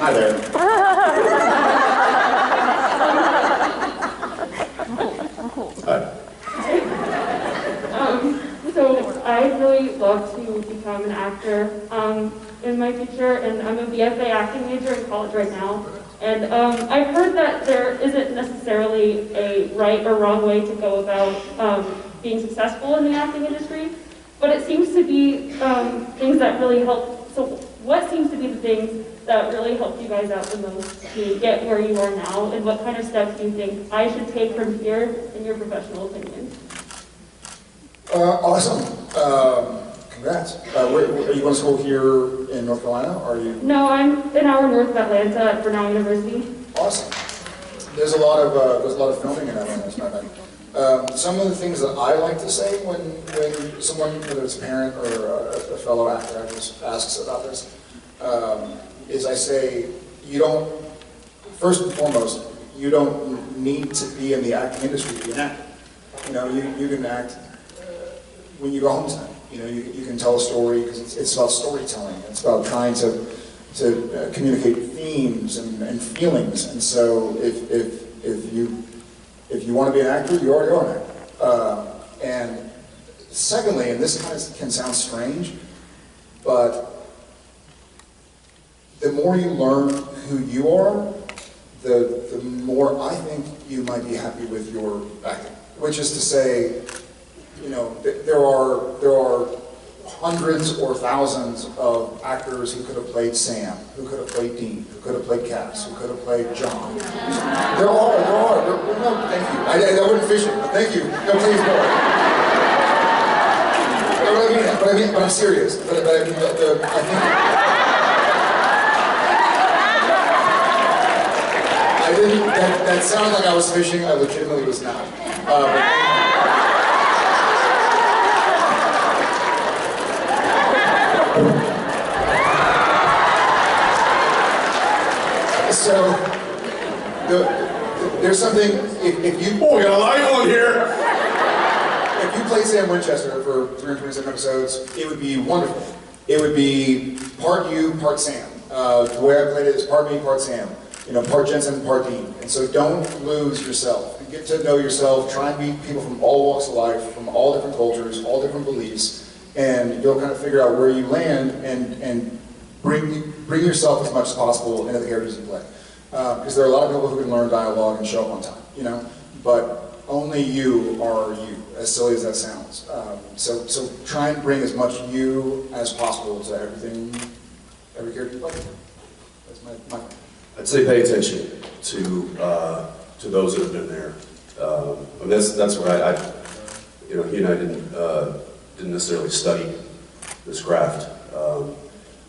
Hi there. Hi. So I'd really love to become an actor in my future, and I'm a BFA acting major in college right now. And I've heard that there isn't necessarily a right or wrong way to go about being successful in the acting industry, but it seems to be things that really help. So what seems to be the things that really helped you guys out the most to get where you are now, and what kind of steps do you think I should take from here, in your professional opinion? Awesome. Congrats. Are you going to school here in North Carolina? Or are you? No, I'm an hour north of Atlanta at Painel University. Awesome. There's a lot of filming in Atlanta. It's not bad. Some of the things that I like to say when someone, whether it's a parent or a fellow actor, asks about this, is I say, you don't. First and foremost, you don't need to be in the acting industry to be an actor. You know, you can act when you go home tonight. You know, you can tell a story because it's about storytelling. It's about trying to communicate themes and feelings. And so if you want to be an actor, you already are an actor. And secondly, and this kind of can sound strange, but the more you learn who you are, the more I think you might be happy with your acting. Which is to say, you know, there are hundreds or thousands of actors who could have played Sam, who could have played Dean, who could have played Cass, who could have played John. There are. No, thank you. I wasn't fishing, but thank you. No, please go. No, but I'm serious. But I mean, I think. I didn't. That sounded like I was fishing. I legitimately was not. So, there's something, if you... Oh, we got a live one here! If you played Sam Winchester for 327 episodes, it would be wonderful. It would be part you, part Sam. The way I played it is part me, part Sam. You know, part Jensen, part Dean. And so don't lose yourself. Get to know yourself, try and meet people from all walks of life, from all different cultures, all different beliefs, and you'll kind of figure out where you land and bring yourself as much as possible into the characters you play. Because there are a lot of people who can learn dialogue and show up on time, you know? But only you are you, as silly as that sounds. So try and bring as much you as possible to every character you play. That's my point. I'd say pay attention to those that have been there. And that's where you know, he and I didn't necessarily study this craft.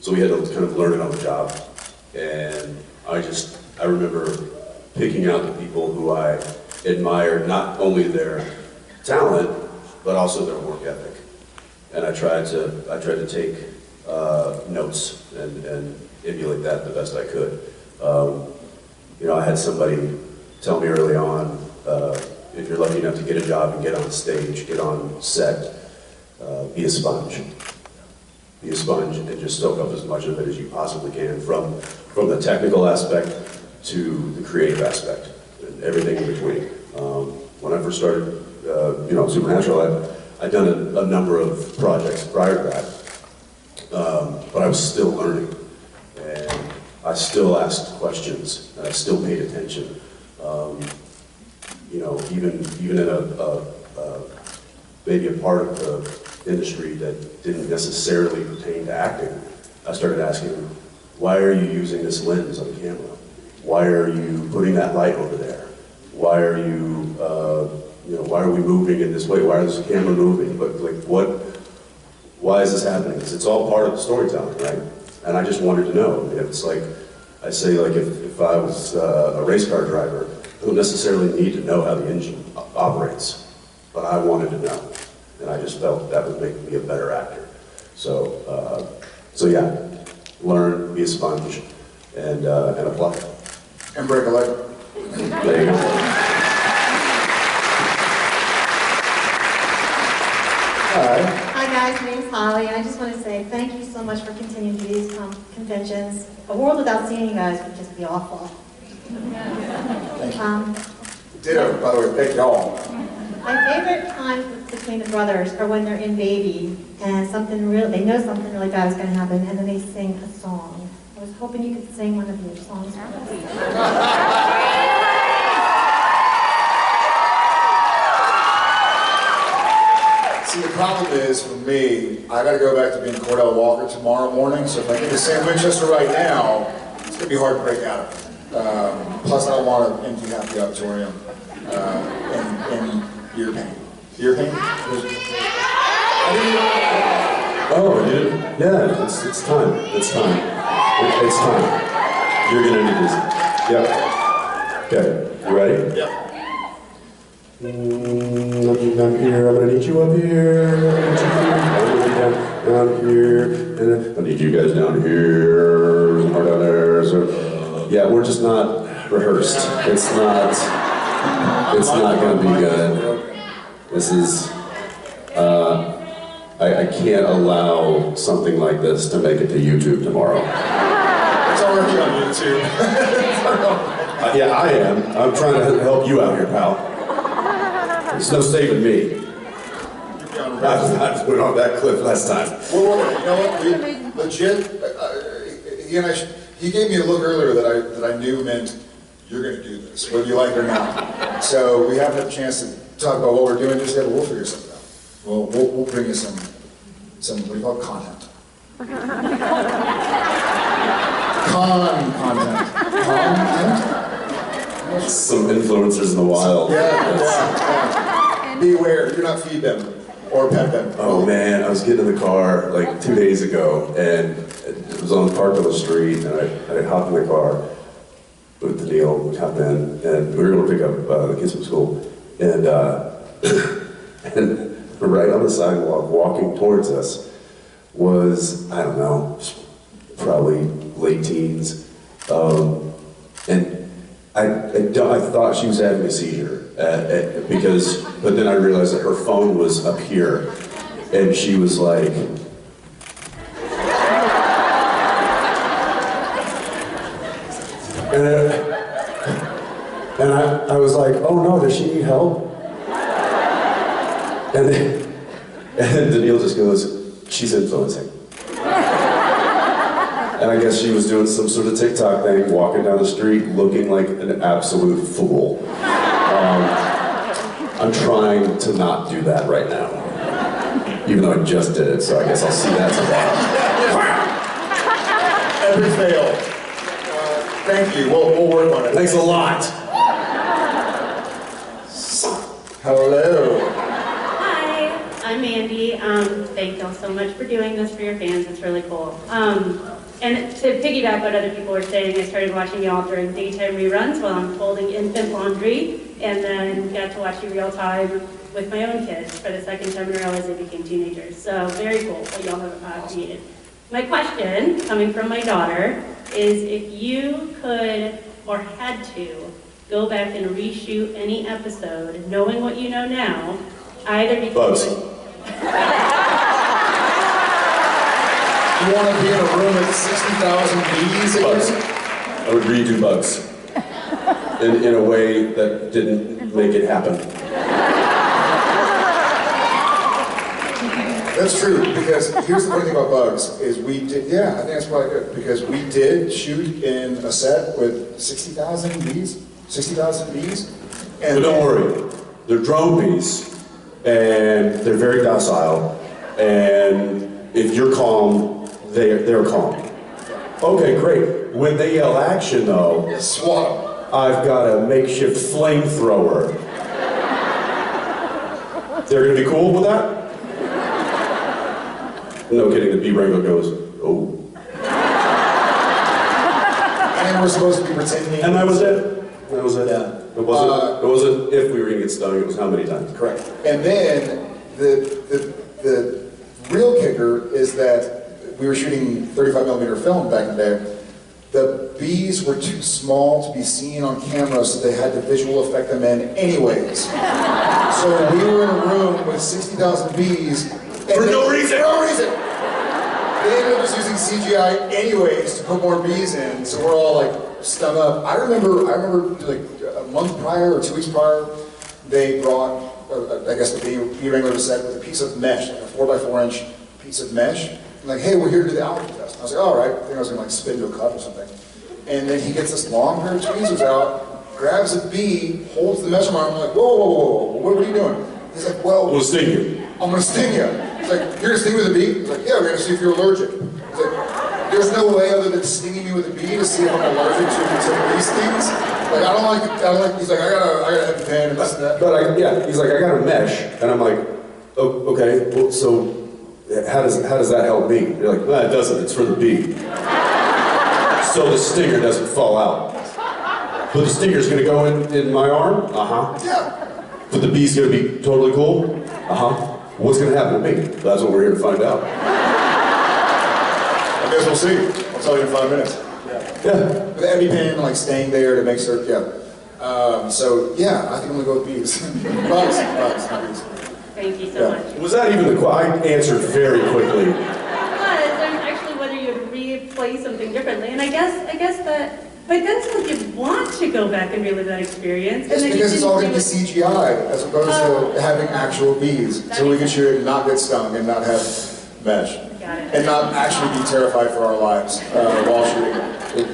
So we had to kind of learn it on the job. And I remember picking out the people who I admired, not only their talent, but also their work ethic. And I tried to take notes and emulate that the best I could. You know, I had somebody tell me early on, if you're lucky enough to get a job and get on stage, get on set, be a sponge. Be a sponge and just soak up as much of it as you possibly can, from the technical aspect to the creative aspect, and everything in between. When I first started, you know, Supernatural, I'd done a number of projects prior to that, but I was still learning, and I still asked questions, and I still paid attention. You know, even in maybe a part of the industry that didn't necessarily pertain to acting, I started asking, why are you using this lens on the camera? Why are you putting that light over there? Why are you, you know, why are we moving in this way? Why is the camera moving? But like, why is this happening? Because it's all part of the storytelling, right? And I just wanted to know. It's like, I say, like, if I was a race car driver, I don't necessarily need to know how the engine operates, but I wanted to know. And I just felt that would make me a better actor. So yeah, learn, be a sponge, and apply. And break a leg. There you go. Hi. Hi guys, my name's Holly. I just want to say thank you so much for continuing to do these conventions. A world without seeing you guys would just be awful. Thank you. Ditto, by the way, thank y'all. My favorite times between the brothers are when they're in Baby and they know something really bad is going to happen, and then they sing a song. I was hoping you could sing one of your songs for us. See, the problem is, for me, I gotta go back to being Cordell Walker tomorrow morning, so if I get to Sam Winchester right now, it's gonna be hard to break out of it. Plus, I don't want to empty half the auditorium in ear pain. Ear pain? Oh, dude. Yeah, it's time. It's time. It's time. You're gonna need this. Yep. Okay, you ready? Yep. Up here, I'm gonna need you up here. Down here, and I need you guys down here, somewhere down there. So, yeah, we're just not rehearsed. It's not gonna be good. This is, I can't allow something like this to make it to YouTube tomorrow. It's already on YouTube. Yeah, I am. I'm trying to help you out here, pal. There's no saving me. I put on that clip last time. Well, you know what? We legit. He gave me a look earlier that I knew meant you're going to do this, whether you like it or not. So we haven't had a chance to talk about what we're doing just yet, but we'll figure something out. We'll bring you some what do you call it? Content. Content. Some influencers in the wild. Yeah. Beware, do not feed them or pet them. Oh man, I was getting in the car like 2 days ago, and it was parked on the street, and I hopped in the car with Daniil, we hopped in, and we were going to pick up the kids from school, and and right on the sidewalk, walking towards us, was, I don't know, probably late teens, and I thought she was having a seizure, but then I realized that her phone was up here, and she was like, and I was like, oh no, does she need help? And Daniil just goes, she's influencing. And I guess she was doing some sort of TikTok thing, walking down the street looking like an absolute fool. I'm trying to not do that right now, even though I just did it, so I guess I'll see that tomorrow. Every fail. Thank you, we'll work on it. Thanks a lot. Hello. Hi, I'm Mandy. Thank y'all so much for doing this for your fans. It's really cool. And to piggyback what other people were saying, I started watching y'all during daytime reruns while I'm folding infant laundry, and then got to watch you real time with my own kids for the second time in a row as they became teenagers. So very cool what y'all have created. My question, coming from my daughter, is if you could or had to go back and reshoot any episode, knowing what you know now, either because You want to be in a room with 60,000 bees again? Bugs. I would redo Bugs in a way that didn't make it happen. That's true, because here's the funny thing about Bugs, is we did, I think that's probably good, because we did shoot in a set with 60,000 bees, 60,000 bees. And But don't worry, they're drone bees, and they're very docile, and if you're calm, they're calm. Okay, great. When they yell action though, swat them. I've got a makeshift flamethrower. They're gonna be cool with that? No kidding, the bee wrangler goes, oh. And we're supposed to be pretending. And that was it. That was it. Yeah. It wasn't if we were gonna get stung, it was how many times. Correct. And then the real kicker is that we were shooting 35mm film back in the day. The bees were too small to be seen on camera, so they had to visual effect them in anyways. So we were in a room with 60,000 bees For no reason. For no reason. They ended up just using CGI anyways to put more bees in, so we're all like stung up. I remember like a month prior or 2 weeks prior, they brought, I guess the bee wrangler was set with a piece of mesh, like a 4x4 inch piece of mesh. I'm like, hey, we're here to do the allergy test. And I was like, all right. I think I was gonna like spit into a cup or something. And then he gets this long pair of tweezers out, grabs a bee, holds the mesh arm. I'm like, whoa, whoa, whoa, whoa, what are you doing? He's like, well, I'm gonna sting you. I'm gonna sting you. He's like, you're gonna sting me with a bee? He's like, yeah, we're gonna see if you're allergic. He's like, there's no way other than stinging me with a bee to see if I'm allergic to bee stings. Like, I don't like, he's like, I got an EpiPen and this and that. But he's like, I got a mesh, and I'm like, oh, okay, well, so how does that help me? You're like, well, it doesn't, it's for the bee. So the stinger doesn't fall out. But the stinger's gonna go in my arm? Uh-huh. Yeah. But the bee's gonna be totally cool? Uh-huh. What's gonna happen to me? That's what we're here to find out. I guess we'll see. I'll tell you in 5 minutes. Yeah. With the EpiPen, like staying there to make sure, yeah. So yeah, I think I'm gonna go with bees. Bugs, not bees. Thank you so much. Was that even the I answered very quickly. I'm actually whether you would replay something differently, and I guess that, but that's like you want to go back and relive that experience. It's and then because you it's all didn't gonna be do it. CGI as opposed to having actual bees. So we can shoot it and not get stung and not have mesh. Got it. And not actually be terrified for our lives while shooting.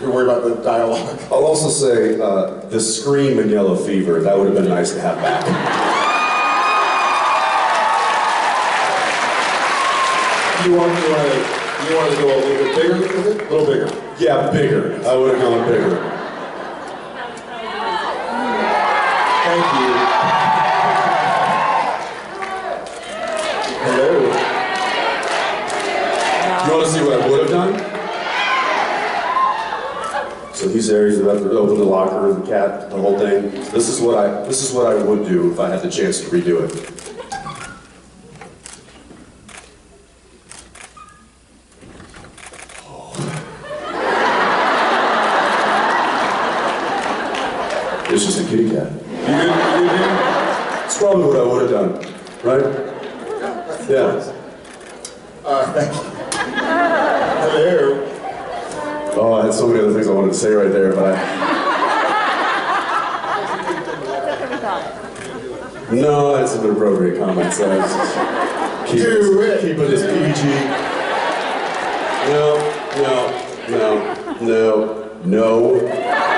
We're worried about the dialogue. I'll also say, the scream in Yellow Fever, that would have been nice to have back. You want to go a little bit bigger with it? A little bigger. Yeah, bigger. I would have gone bigger. Thank you. Hello. You want to see what I would have done? So he's there, he's about to open the locker, the cat, the whole thing. This is what I would do if I had the chance to redo it. It's just a kitty cat. It's probably what I would have done, right? Yeah. Thank you. Hello. Oh, I had so many other things I wanted to say right there, but No, that's an inappropriate comment, so keep it as PG. No.